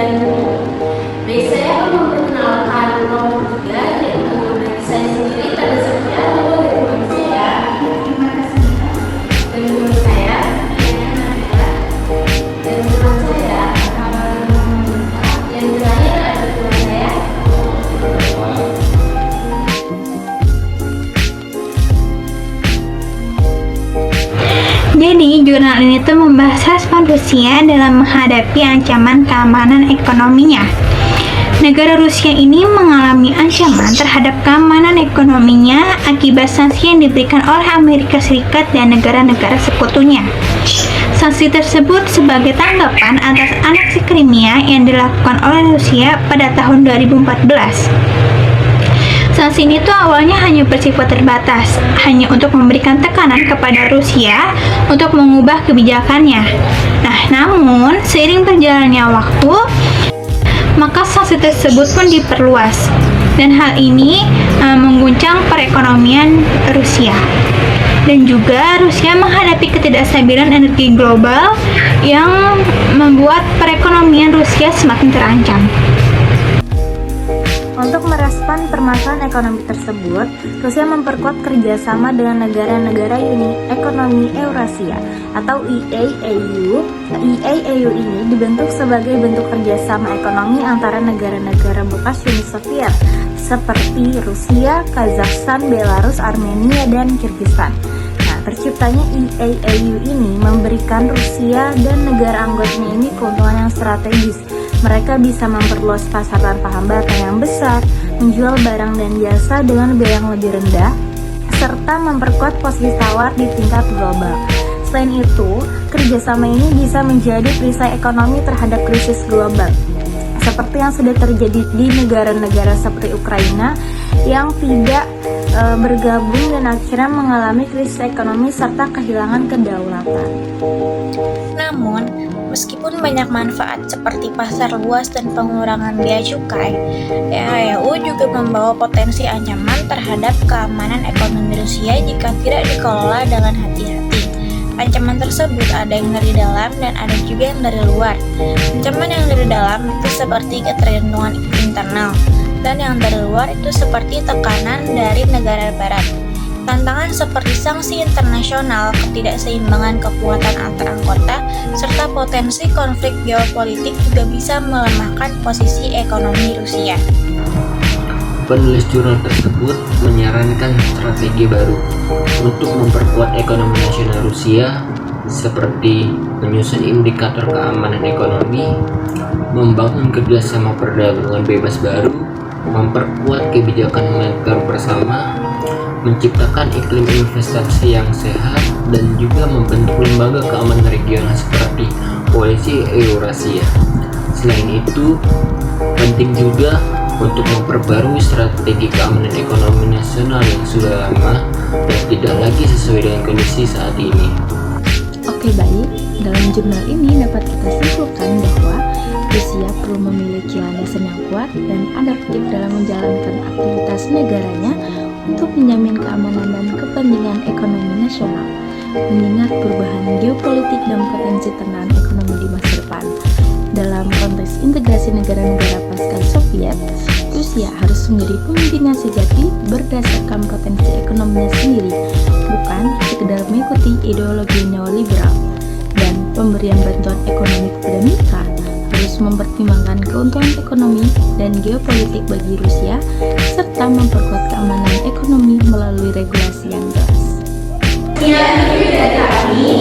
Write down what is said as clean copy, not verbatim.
Baik, saya akan memperkenalkan kelompok 3 yang mengenai saya sendiri pada saya bahwa dari teman saya. Terima kasih. Dan teman saya, dan teman saya, yang terakhir adalah teman saya. Jadi, jurnal ini tuh membahas respon Rusia dalam menghadapi ancaman keamanan ekonominya. Negara Rusia ini mengalami ancaman terhadap keamanan ekonominya akibat sanksi yang diberikan oleh Amerika Serikat dan negara-negara sekutunya. Sanksi tersebut sebagai tanggapan atas aneksi Crimea yang dilakukan oleh Rusia pada tahun 2014. Sanksi ini tuh awalnya hanya bersifat terbatas, hanya untuk memberikan tekanan kepada Rusia untuk mengubah kebijakannya. Nah, namun seiring berjalannya waktu, maka sanksi tersebut pun diperluas, dan hal ini mengguncang perekonomian Rusia. Dan juga Rusia menghadapi ketidakstabilan energi global yang membuat perekonomian Rusia semakin terancam. Untuk merespon permasalahan ekonomi tersebut, Rusia memperkuat kerjasama dengan negara-negara Uni Ekonomi Eurasia atau EAEU. EAEU ini dibentuk sebagai bentuk kerjasama ekonomi antara negara-negara bekas Uni Soviet seperti Rusia, Kazakhstan, Belarus, Armenia, dan Kirgistan. Nah, terciptanya EAEU ini memberikan Rusia dan negara anggotanya ini keuntungan yang strategis. Mereka bisa memperluas pasar tanpa hambatan yang besar, menjual barang dan jasa dengan biaya yang lebih rendah, serta memperkuat posisi tawar di tingkat global. Selain itu, kerjasama ini bisa menjadi perisai ekonomi terhadap krisis global, seperti yang sudah terjadi di negara-negara seperti Ukraina yang tidak bergabung dan akhirnya mengalami krisis ekonomi serta kehilangan kedaulatan. Namun, meskipun banyak manfaat seperti pasar luas dan pengurangan biaya cukai, EAEU juga membawa potensi ancaman terhadap keamanan ekonomi Rusia jika tidak dikelola dengan hati-hati. Ancaman tersebut ada yang dari dalam dan ada juga yang dari luar. Ancaman yang dari dalam itu seperti ketergantungan internal, dan yang dari luar itu seperti tekanan dari negara barat. Tantangan seperti sanksi internasional, ketidakseimbangan kekuatan antar anggota, serta potensi konflik geopolitik juga bisa melemahkan posisi ekonomi Rusia. Penulis jurnal tersebut menyarankan strategi baru untuk memperkuat ekonomi nasional Rusia, seperti menyusun indikator keamanan ekonomi, membangun kerjasama perdagangan bebas baru, memperkuat kebijakan moneter bersama, menciptakan iklim investasi yang sehat, dan juga membentuk lembaga keamanan regional seperti Koalisi Eurasia. Selain itu, penting juga untuk memperbarui strategi keamanan ekonomi nasional yang sudah lama dan tidak lagi sesuai dengan kondisi saat ini. Oke, baik. Dalam jurnal ini dapat kita simpulkan bahwa Rusia perlu memiliki landasan yang kuat dan adaptif dalam menjalankan aktivitas negaranya untuk menjamin keamanan dan kepentingan ekonomi nasional, mengingat perubahan geopolitik dan potensi tekanan ekonomi di masa depan. Dalam konteks integrasi negara-negara pasca Soviet, Rusia harus menjadi pemimpin yang sejati berdasarkan potensi ekonominya sendiri, bukan sekedar mengikuti ideologi neoliberal. Dan pemberian bantuan ekonomi kepada mitra harus mempertimbangkan keuntungan ekonomi dan geopolitik bagi Rusia, serta memperkuat keamanan ekonomi melalui regulasi yang jelas. Ya, itu dari kami.